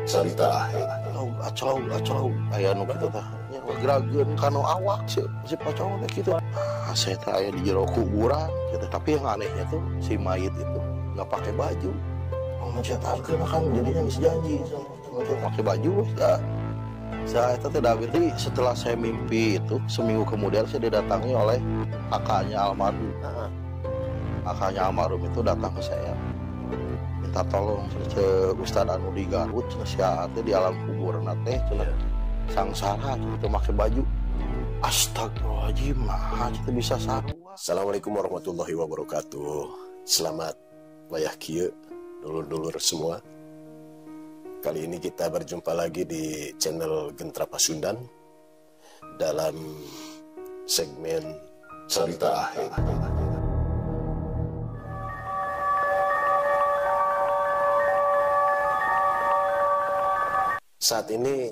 cerita akhir. Acau aya nu kitu teh nya gerageun kana awak si pocong teh kitu. Saya teh aya di jero kuburan gitu. Tapi yang anehnya tuh si mayit itu nggak pakai baju. Mencetakkeun akan jadinya geus janji pakai baju ya. Saya itu tidak berarti setelah saya mimpi itu seminggu kemudian saya didatangi oleh kakaknya almarhum. Kakaknya almarhum itu datang ke saya minta tolong ke Ustadz anu di Garut sia teh di alam kubur teh sangsara itu pakai baju. Astagfirullahaladzim, nah itu bisa sarua. Assalamualaikum warahmatullahi wabarakatuh. Selamat wayah kieu dulur-dulur semua. Kali ini kita berjumpa lagi di channel Gentra Pasundan dalam segmen cerita akhir. Saat ini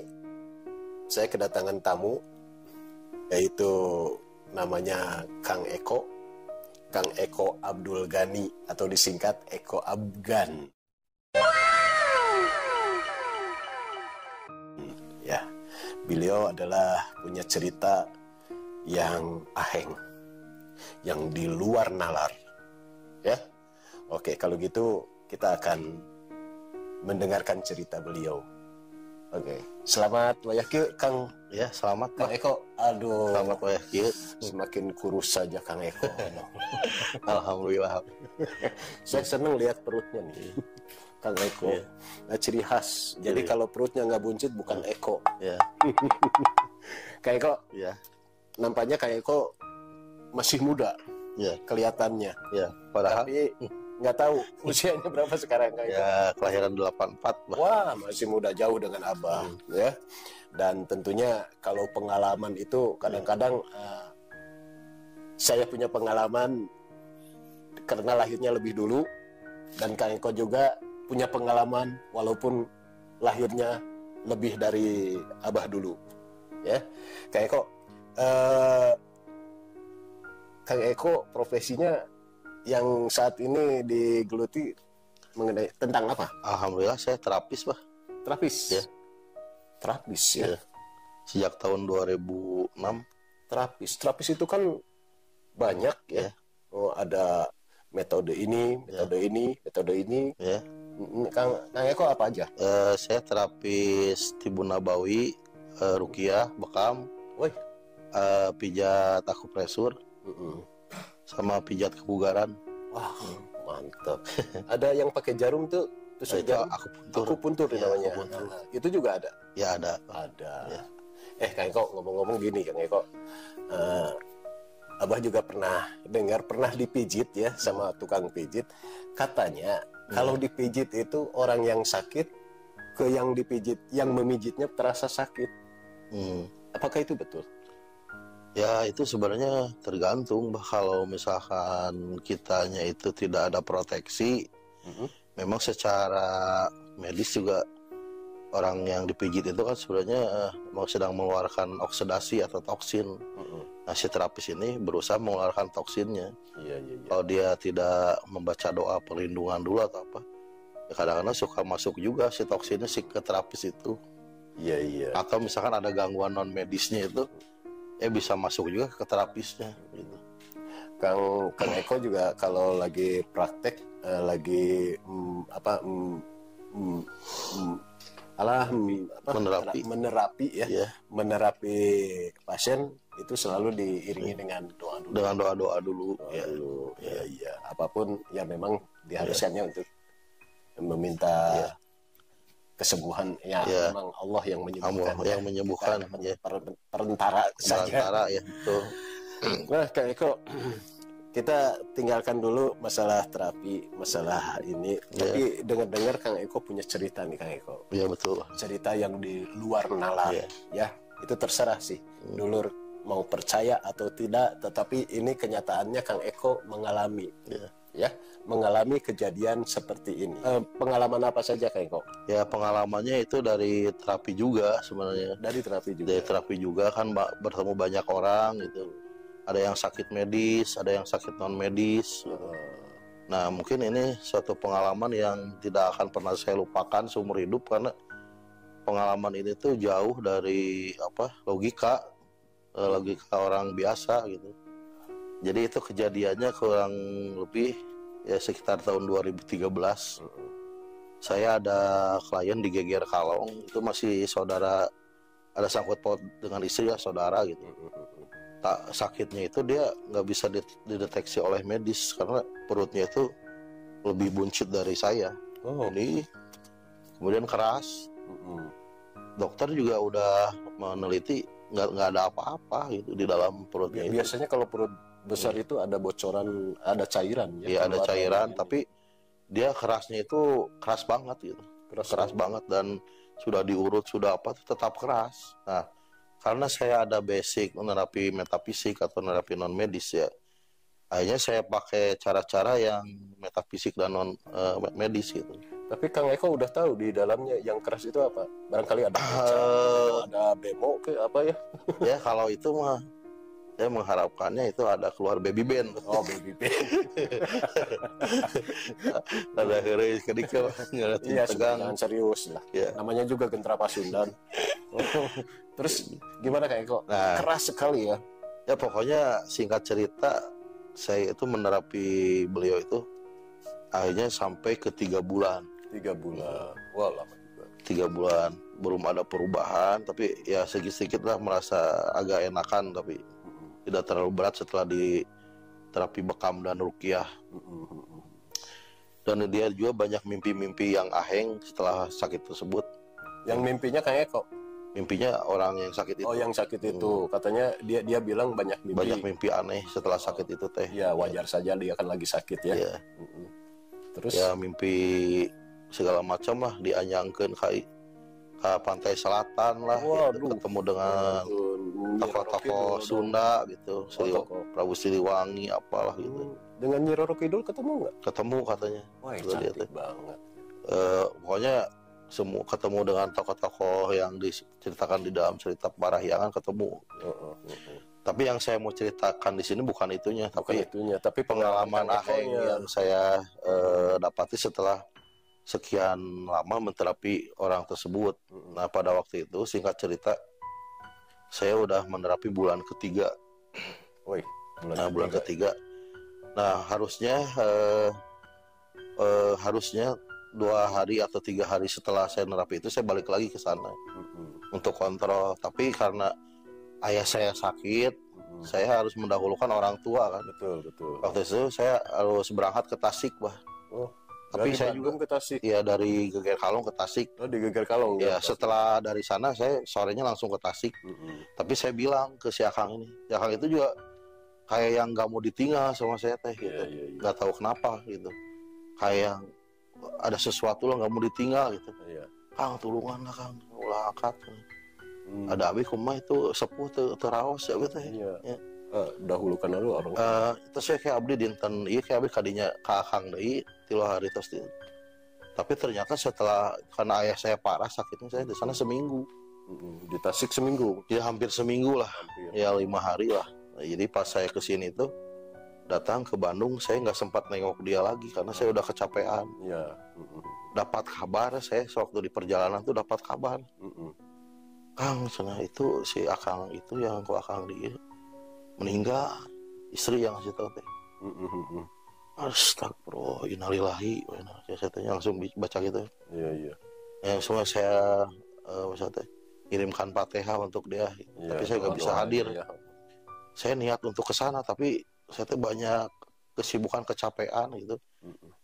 saya kedatangan tamu, yaitu namanya Kang Eko Abdul Ghani atau disingkat Eko Abgan. Ya, beliau adalah punya cerita yang aheng, yang di luar nalar. Ya, oke, kalau gitu kita akan mendengarkan cerita beliau. Oke, selamat wayah kieu Kang. Ya, selamat Kang Eko. Aduh, selamat wayah kieu. Semakin kurus saja Kang Eko. Alhamdulillah. Saya senang lihat perutnya nih, Kang Eko. Ya. Nah, ciri khas. Jadi Ya. kalau perutnya nggak buncit bukan Eko. Ya, Kang Eko, ya, nampaknya Kang Eko masih muda ya, kelihatannya. ya. Padahal Tapi nggak tahu usianya berapa sekarang Kang Eko. ya kelahiran 84 bah. Wah, masih muda jauh dengan Abah, ya. Dan tentunya kalau pengalaman itu kadang-kadang saya punya pengalaman karena lahirnya lebih dulu, dan Kang Eko juga punya pengalaman walaupun lahirnya lebih dari Abah dulu, ya. Kang Eko profesinya yang saat ini digeluti mengenai tentang apa? Alhamdulillah saya terapis bah. Terapis. Ya. Terapis ya. Ya. Sejak tahun 2006. Terapis itu kan banyak ya. Ya. Oh, ada metode ini, metode ini. Ya. Kang Eko apa aja? Saya terapis Tibun Nabawi, Ruqyah, Bekam, Woi. pijat akupresur, sama pijat kebugaran. Wah, mantap. Ada yang pakai jarum tuh, terus Itu jarum akupuntur akupuntur ya, namanya. akupuntur. Nah, itu juga ada. Ya ada. Ada. Ya. Kang Eko, ngomong-ngomong gini Kang Eko. Abah juga pernah dipijit ya sama tukang pijit. Katanya kalau dipijit itu orang yang sakit ke yang dipijit, yang memijitnya terasa sakit. Apakah itu betul? Ya itu sebenarnya tergantung bah. Kalau misalkan kitanya itu tidak ada proteksi, memang secara medis juga orang yang dipijit itu kan sebenarnya mau sedang mengeluarkan oksidasi atau toksin. Nah si terapis ini berusaha mengeluarkan toksinnya. Iya. Kalau dia tidak membaca doa perlindungan dulu atau apa, ya kadang-kadang suka masuk juga si toksinnya si ke terapis itu. Iya. Atau misalkan ada gangguan non medisnya itu, bisa masuk juga ke terapisnya. Gitu. Kang Eko juga kalau lagi praktek, menerapi ya, menerapi pasien itu selalu diiringi dengan doa dulu. Dengan doa dulu. Iya. Apapun yang memang diharuskannya untuk meminta kesembuhan ya, memang Allah yang menyembuhkan. Allah yang menyembuhkan. Perantara saja. Perantara ya betul. Nah, Kang Eko, kita tinggalkan dulu masalah terapi, masalah ini. Tapi dengar-dengar Kang Eko punya cerita nih Kang Eko. Iya betul. Cerita yang di luar nalar. Ya, itu terserah sih. Dulur mau percaya atau tidak, tetapi ini kenyataannya Kang Eko mengalami. Ya, mengalami kejadian seperti ini. Pengalaman apa saja Kang Eko? Ya pengalamannya itu dari terapi juga sebenarnya. Dari terapi juga. Dari terapi juga kan bertemu banyak orang gitu. Ada yang sakit medis, ada yang sakit non medis. Nah mungkin ini suatu pengalaman yang tidak akan pernah saya lupakan seumur hidup karena pengalaman ini tuh jauh dari logika orang biasa gitu. Jadi itu kejadiannya kurang lebih ya sekitar tahun 2013. Saya ada klien di Geger Kalong, itu masih saudara, ada sangkut paut dengan istri ya, saudara gitu. Sakitnya itu dia nggak bisa dideteksi oleh medis karena perutnya itu lebih buncit dari saya. Ini kemudian keras. Dokter juga udah meneliti nggak ada apa-apa gitu di dalam perutnya. Biasanya kalau perut besar itu ada bocoran, ada cairan. Ya ada cairan, tapi dia kerasnya itu keras banget gitu. Keras banget dan sudah diurut sudah tetap keras. Nah, karena saya ada basic menerapi metafisik atau menerapi non medis ya, akhirnya saya pakai cara-cara yang metafisik dan non medis gitu. Tapi Kang Eko udah tahu di dalamnya yang keras itu apa? Barangkali ada ada bemo ke apa ya? Ya kalau itu mah saya mengharapkannya itu ada keluar baby band. Oh, baby band. Ada heureuy ketika Iya, tegang. jangan serius lah. Ya. Namanya juga Gentra Pasundan. Terus gimana Kang Eko? Nah, keras sekali ya. Ya pokoknya singkat cerita, saya itu menerapi beliau itu akhirnya sampai ke 3 bulan. 3 bulan. Wah, lama juga. 3 bulan belum ada perubahan, tapi ya sedikit lah merasa agak enakan, tapi tidak terlalu berat setelah di terapi bekam dan ruqyah. Dan dia juga banyak mimpi-mimpi yang aheng setelah sakit tersebut. Yang mimpinya kayak kok? Mimpinya orang yang sakit itu. Oh, yang sakit itu. Katanya dia bilang banyak mimpi. Banyak mimpi aneh setelah sakit itu teh. Ya wajar saja dia kan lagi sakit ya. Ya. Terus? Ya mimpi segala macam lah, dianyangkeun ke pantai selatan lah. Waduh. Ketemu dengan tokoh-tokoh Sunda gitu, Prabu Siliwangi apalah gitu. Dengan Nyi Roro Kidul ketemu nggak? Ketemu katanya. Wah, cantik banget. Pokoknya semua ketemu dengan tokoh-tokoh yang diceritakan di dalam cerita Parahyangan ketemu. Tapi yang saya mau ceritakan di sini bukan itunya, tapi pengalaman aheng yang saya dapati setelah sekian lama menterapi orang tersebut. Nah pada waktu itu singkat cerita saya udah menerapi bulan ketiga. Bulan ketiga. Nah harusnya 2 hari atau 3 hari setelah saya nerapi itu saya balik lagi ke sana untuk kontrol. Tapi karena ayah saya sakit, saya harus mendahulukan orang tua kan. Betul. Waktu itu saya harus berangkat ke Tasik, tapi saya juga ke Tasik. Ya dari Geger Kalong ke Tasik. Oh, di Geger Kalong. Ya setelah dari sana saya sorenya langsung ke Tasik. Tapi saya bilang ke si Akang ini, si Akang itu juga kayak yang nggak mau ditinggal sama saya teh gitu. Nggak tahu kenapa gitu. Kayak ada sesuatu lah nggak mau ditinggal gitu. Kang tulungan lah Kang, ulah angkat. Ada abi kumah itu sepuh teraos ya gitu ya. Dahulukan lalu orang. Itu saya kayak abdi dinten iya kayak abdi kadinya kakang deui 3 hari terus itu. Tapi ternyata setelah karena ayah saya parah sakitnya, saya di sana seminggu. Di Tasik seminggu. Ya hampir seminggu lah. Ya 5 hari lah. Nah, jadi pas saya kesini tuh datang ke Bandung, saya nggak sempat nengok dia lagi karena saya udah kecapean. Dapat kabar saya waktu di perjalanan tuh dapat kabar. Kang, sana itu si Akang itu yang ku Akang dia meninggal, istri yang ngasih tahu teh. Astagfirullah, innalillahi wa inna ilaihi raji'un. Saya langsung baca gitu. Iya. Semua saya maksudnya kirimkan Fatihah untuk dia. Tapi saya nggak bisa hadir. Saya niat untuk ke sana, tapi saya tuh banyak kesibukan, kecapean gitu.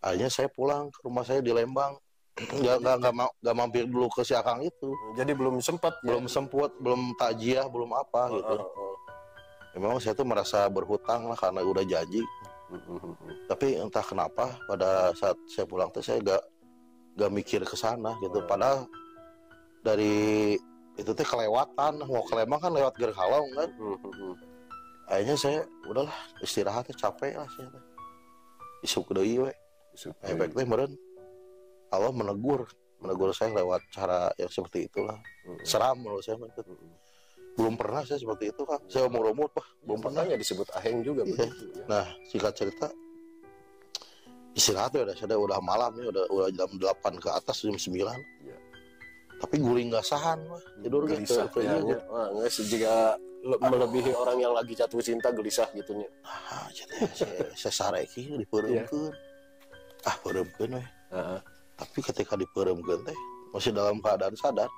Akhirnya saya pulang ke rumah saya di Lembang. Nggak mampir dulu ke si Akang itu. Jadi belum sempat, belum takjiah, belum apa gitu. Memang saya tuh merasa berhutang lah karena udah janji. Tapi entah kenapa pada saat saya pulang tuh saya gak mikir ke sana gitu. Padahal dari itu tuh kelewatan, mau ke Lembang kan lewat Geger Kalong kan. Akhirnya saya udahlah istirahat, capek lah saya. Isuk deui we. Efek teh meureun Allah menegur saya lewat cara yang seperti itulah. Seram menurut saya itu. Belum pernah saya seperti itu Kang. Saya umur-umur belum pernah. Ya disebut aheng juga begitu. Nah, singkat cerita istirahat ya udah malam nih, udah jam 8 ke atas, jam 9. Tapi guring nggak sahan mah tidur gitu. Gelisah ya. Wah, nggak jika melebihi orang yang lagi jatuh cinta gelisah gitunya. Ah, jadi saya sareki dipeuremkeun. Ah, peuremkeun we. Tapi ketika dipeuremkeun teh masih dalam keadaan sadar.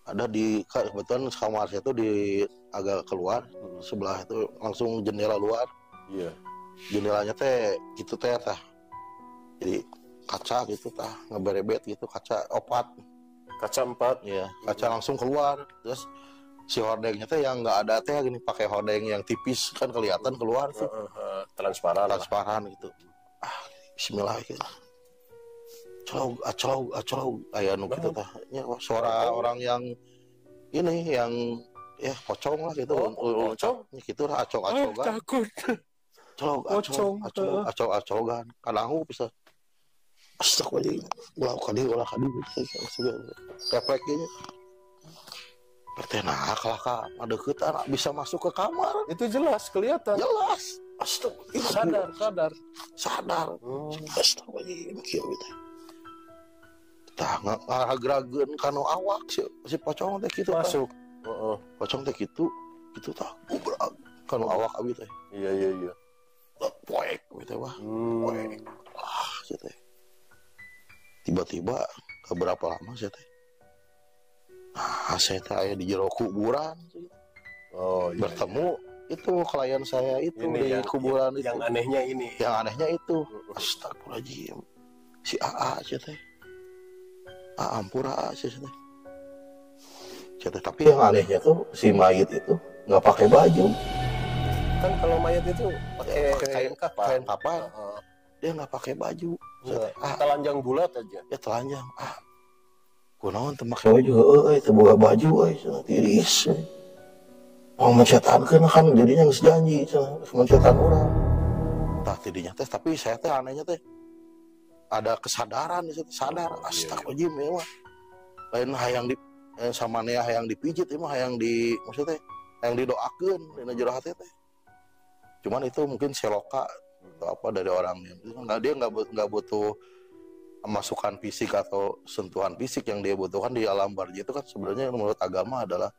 Ada di kebetulan kamar saya itu di agak keluar, sebelah itu langsung jendela luar. Iya. Jendelanya teh gitu teh tah. Jadi kaca gitu tah, ngeberebet gitu kaca opat. Kaca 4. Iya, kaca langsung keluar. Terus si hordengnya teh yang nggak ada teh gini pakai hordeng yang tipis kan kelihatan keluar tuh. Transparan gitu. Ah, bismillah gitu. Aclog aya nu kitu tah. Ya, suara orang yang ini yang ya pocong lah gitu. Pocong Gitu lah acog-acogan. takut. Acog-acogan. Kadang bisa astagfirullah, ulah kadi gitu. Refleksnya. Pertena kelaka madeukeut bisa masuk ke kamar. Itu jelas kelihatan. Jelas. Astagfirullah. Sadar. Astagfirullah kieu teh. Tah ngarageun kana awak si pocong teh kitu Masuk. Pocong teh kitu tah gubrag kana awak abi teh. Iya. Poek gitu mah. Poek. Ah, teh. Tiba-tiba beberapa lama saya teh. Saya teh aya di jero kuburan. Oh, iya. Bertemu itu klien saya itu ini di kuburan itu. Yang anehnya ini. Yang anehnya itu. Astagfirullahaladzim. Si AA saya teh. Ampura sih teh. Tapi yang anehnya tuh si mayit itu nggak pakai baju. Kan kalau mayat itu pakai kain kapan. Dia nggak pakai baju. Telanjang bulat aja. Ya telanjang. Kunaon teu make baju teu boga baju tiris. Mau mencetankeun kan jadinya geus janji mencetan urang. Tah tidinya teh tapi saya teh anehnya teh ada kesadaran di situ, sadar astagfirullahaladzim ya mah. Lain hayang di sama nih hayang dipijit mah hayang di maksudnya hayang didoakeun dina jero hati teh. Cuman itu mungkin seloka atau apa dari orangnya. Nah, dia nggak butuh masukan fisik atau sentuhan fisik, yang dia butuhkan di alam barja itu kan sebenarnya menurut agama adalah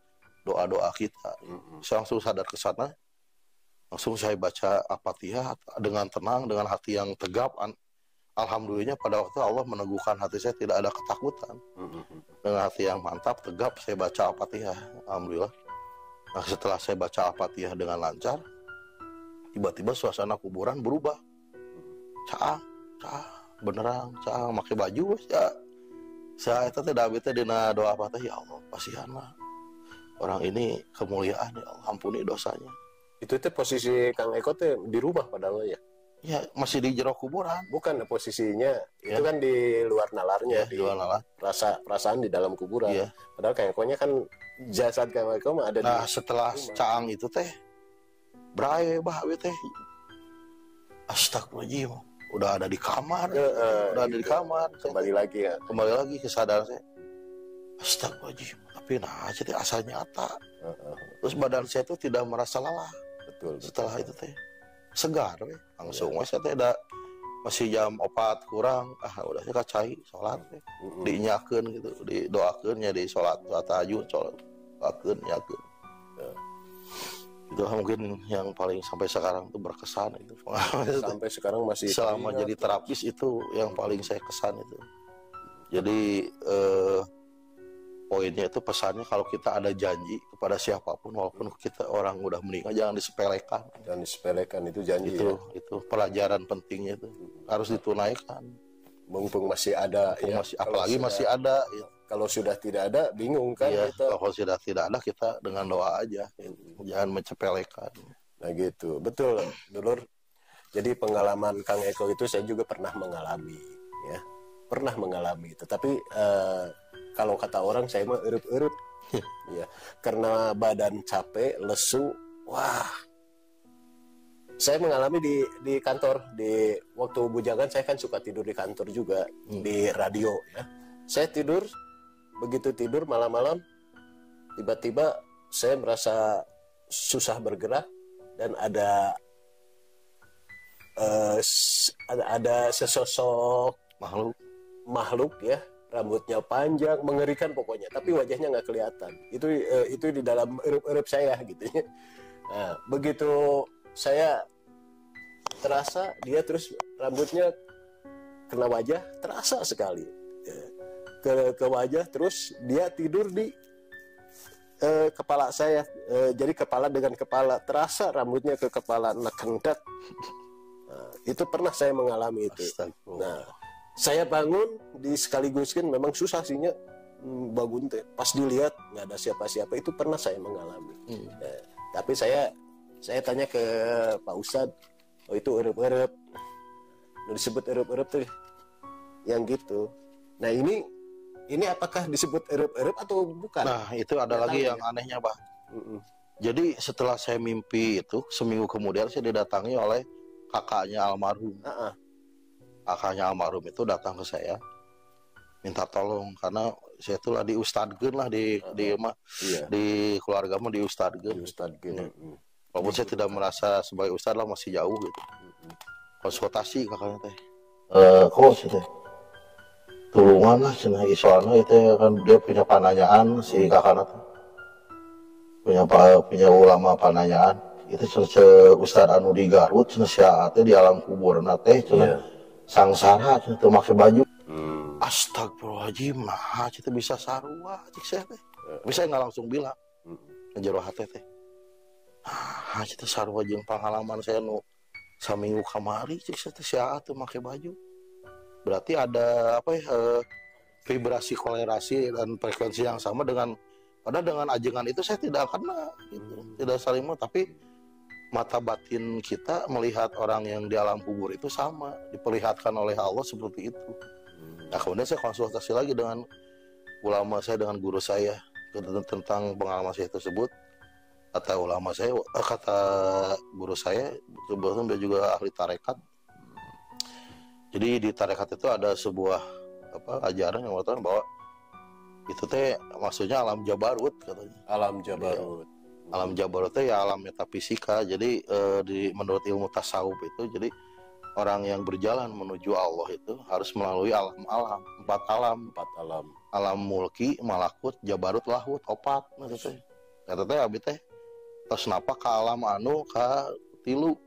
doa-doa kita. Saya langsung sadar ke sana, langsung saya baca Al-Fatihah dengan tenang, dengan hati yang tegap. Alhamdulillah pada waktu Allah meneguhkan hati saya, tidak ada ketakutan. Dengan hati yang mantap, tegap, saya baca Al-Fatihah. Alhamdulillah. Nah, setelah saya baca Al-Fatihah dengan lancar, tiba-tiba suasana kuburan berubah. Caang, beneran, pakai baju ya. Saya itu tidak bisa dina doa Fatihah, ya Allah, kasihan mah. Orang ini kemuliaan, ya Allah, ampuni dosanya. Itu teh posisi Kang Eko teh dirubah padahal ya. Ya, masih di jero kuburan. Bukan posisinya, ya. Itu kan di luar nalarnya, di luar nalar. Perasaan di dalam kuburan. Ya. Padahal Kang Ekonya kan jasad Kang Eko mah ada di setelah rumah. Caang itu teh brae bah teh. Astagfirullahaladzim. Udah ada di kamar. Udah ada di kamar. Kembali lagi ya. Kembali lagi kesadaran saya. Astagfirullahaladzim. Tapi jadi asal nyata. Terus badan saya itu tidak merasa lelah. Betul. Setelah itu teh segar we. Langsung saya teh masih jam 4 kurang, udah saya kacai sholat dinyakeun gitu, didoakeun nya di sholat tahajud, sholat doakeun nyakeun. Itu mungkin yang paling sampai sekarang itu berkesan itu. Sampai sekarang masih selama jadi terapis itu yang paling saya kesan itu. Jadi poinnya itu pesannya kalau kita ada janji kepada siapapun walaupun kita orang udah meninggal jangan disepelekan. Jangan disepelekan, itu janji itu, ya. Itu pelajaran pentingnya itu harus ditunaikan. Mumpung masih ada ya. Apalagi masih ada ya. Kalau sudah tidak ada bingung kan ya, kita. Kalau sudah tidak ada kita dengan doa aja. Jangan mencepelekan. Nah gitu. Betul, Dulur. Jadi pengalaman Kang Eko itu saya juga pernah mengalami ya. Pernah mengalami itu. Tapi kalau kata orang saya mah erup-erup ya, karena badan capek, lesu. Wah, saya mengalami di kantor, di waktu bujangan saya kan suka tidur di kantor juga, di radio ya. Saya tidur, begitu tidur malam-malam tiba-tiba saya merasa susah bergerak dan ada sesosok makhluk ya rambutnya panjang, mengerikan pokoknya, tapi wajahnya nggak kelihatan. Itu di dalam erup-erup saya gitu ya. Nah, begitu saya terasa dia terus rambutnya kena wajah, terasa sekali ke wajah, terus dia tidur di kepala saya, jadi kepala dengan kepala, terasa rambutnya ke kepala, kendat. Nah, itu pernah saya mengalami itu. Nah, saya bangun sekaliguskan, memang susah sihnya bangun teh. Pas dilihat nggak ada siapa-siapa, itu pernah saya mengalami. Nah, tapi saya tanya ke Pak Ustadz, oh itu erup-erup, disebut erup-erup tuh yang gitu. Nah ini apakah disebut erup-erup atau bukan? Nah itu ada lagi yang anehnya, Pak. Jadi setelah saya mimpi itu, seminggu kemudian saya didatangi oleh kakaknya almarhum. Kakaknya almarhum itu datang ke saya, minta tolong karena saya itulah diustadkeun lah di keluarga mah diustadkeun. Walaupun saya tidak merasa sebagai ustad lah, masih jauh gitu. Konsultasi kakaknya teh. Kok sih teh? Tulungan lah cenah soalnya itu kan dia punya pananyaan si kakaknya teh. Punya ulama pananyaan. Itu cenah ustad anu di Garut cenah sia teh di alam kuburna teh cenah sangsara cenah teu make baju. Astagfirullahaladzim, nah kita bisa sarua cik saya teh. Bisa nggak langsung bilang. Ngejero hati teh. Ah, kita sarua jeung pengalaman saya nu saminggu kamari cik saya teh sia teu make baju. Berarti ada vibrasi kolerasi dan frekuensi yang sama dengan ajengan itu saya tidak kena gitu. Tidak saling tapi mata batin kita melihat orang yang di alam kubur itu sama, diperlihatkan oleh Allah seperti itu. Nah kemudian saya konsultasi lagi dengan ulama saya, dengan guru saya tentang pengalaman saya tersebut. Kata ulama saya, kata guru saya, kebetulan dia juga ahli tarekat. Jadi di tarekat itu ada sebuah ajaran yang mengatakan bahwa itu teh maksudnya alam jabarut katanya. Alam jabarut. Ya, alam jabarut itu ya alam metafisika. Jadi menurut ilmu tasawuf itu, jadi orang yang berjalan menuju Allah itu harus melalui alam-alam, 4 alam. Alam mulki, malakut, jabarut, lahut, opat. Kata teh abi teh tos napa ka alam anu ka tilu.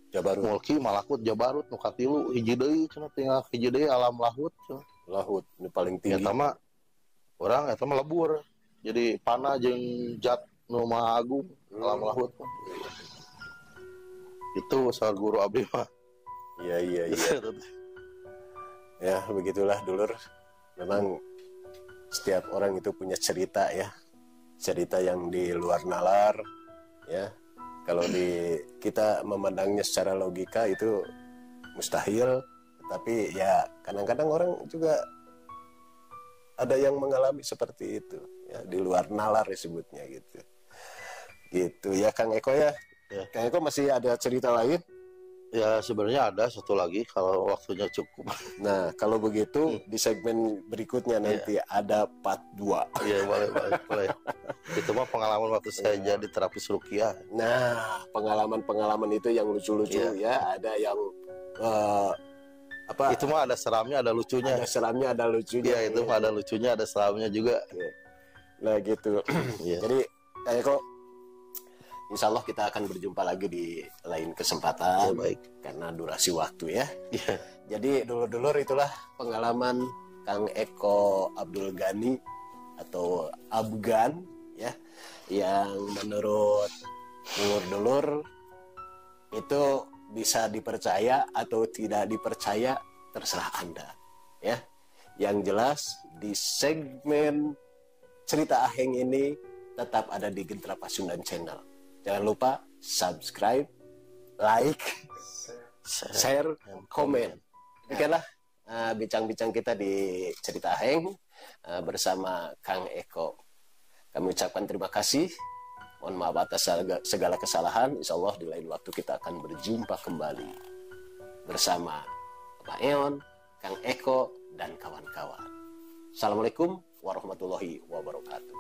Jabarut, mulki, malakut, jabarut, nu ka tilu, hiji deui cenah tinggal hiji deui alam lahut. Lahut ini paling tinggi. Eta mah urang eta mah lebur. Jadi panah jeung zat nu maha agung, alam lahut. Itu salah guru abdi mah. Iya. Ya begitulah dulur. Memang setiap orang itu punya cerita ya, cerita yang di luar nalar ya. Kalau kita memandangnya secara logika itu mustahil, tapi ya kadang-kadang orang juga ada yang mengalami seperti itu ya, di luar nalar disebutnya gitu ya Kang Eko ya. Kang Eko masih ada cerita lain? Ya sebenarnya ada satu lagi kalau waktunya cukup. Nah kalau begitu di segmen berikutnya nanti ada part 2. Iya boleh. Itu mah pengalaman waktu saya jadi terapis ruqyah. Nah pengalaman itu yang lucu-lucu ya, ada yang itu mah ada seramnya, ada lucunya. Ada seramnya, ada lucunya. Iya itu mah ada lucunya, ada seramnya juga. Nah gitu. Jadi Kang Eko, insya Allah kita akan berjumpa lagi di lain kesempatan. Baik. Karena durasi waktu ya. Jadi dulur-dulur itulah pengalaman Kang Eko Abdul Ghani atau Abgan ya, yang menurut dulur-dulur itu bisa dipercaya atau tidak dipercaya terserah Anda ya. Yang jelas di segmen cerita Aheng ini tetap ada di Gentra Pasundan Channel. Jangan lupa subscribe, like, share, komen. Demikianlah bincang-bincang kita di cerita Aheng bersama Kang Eko. Kami ucapkan terima kasih. Mohon maaf atas segala kesalahan. Insya Allah di lain waktu kita akan berjumpa kembali bersama Pak Eon, Kang Eko, dan kawan-kawan. Assalamualaikum warahmatullahi wabarakatuh.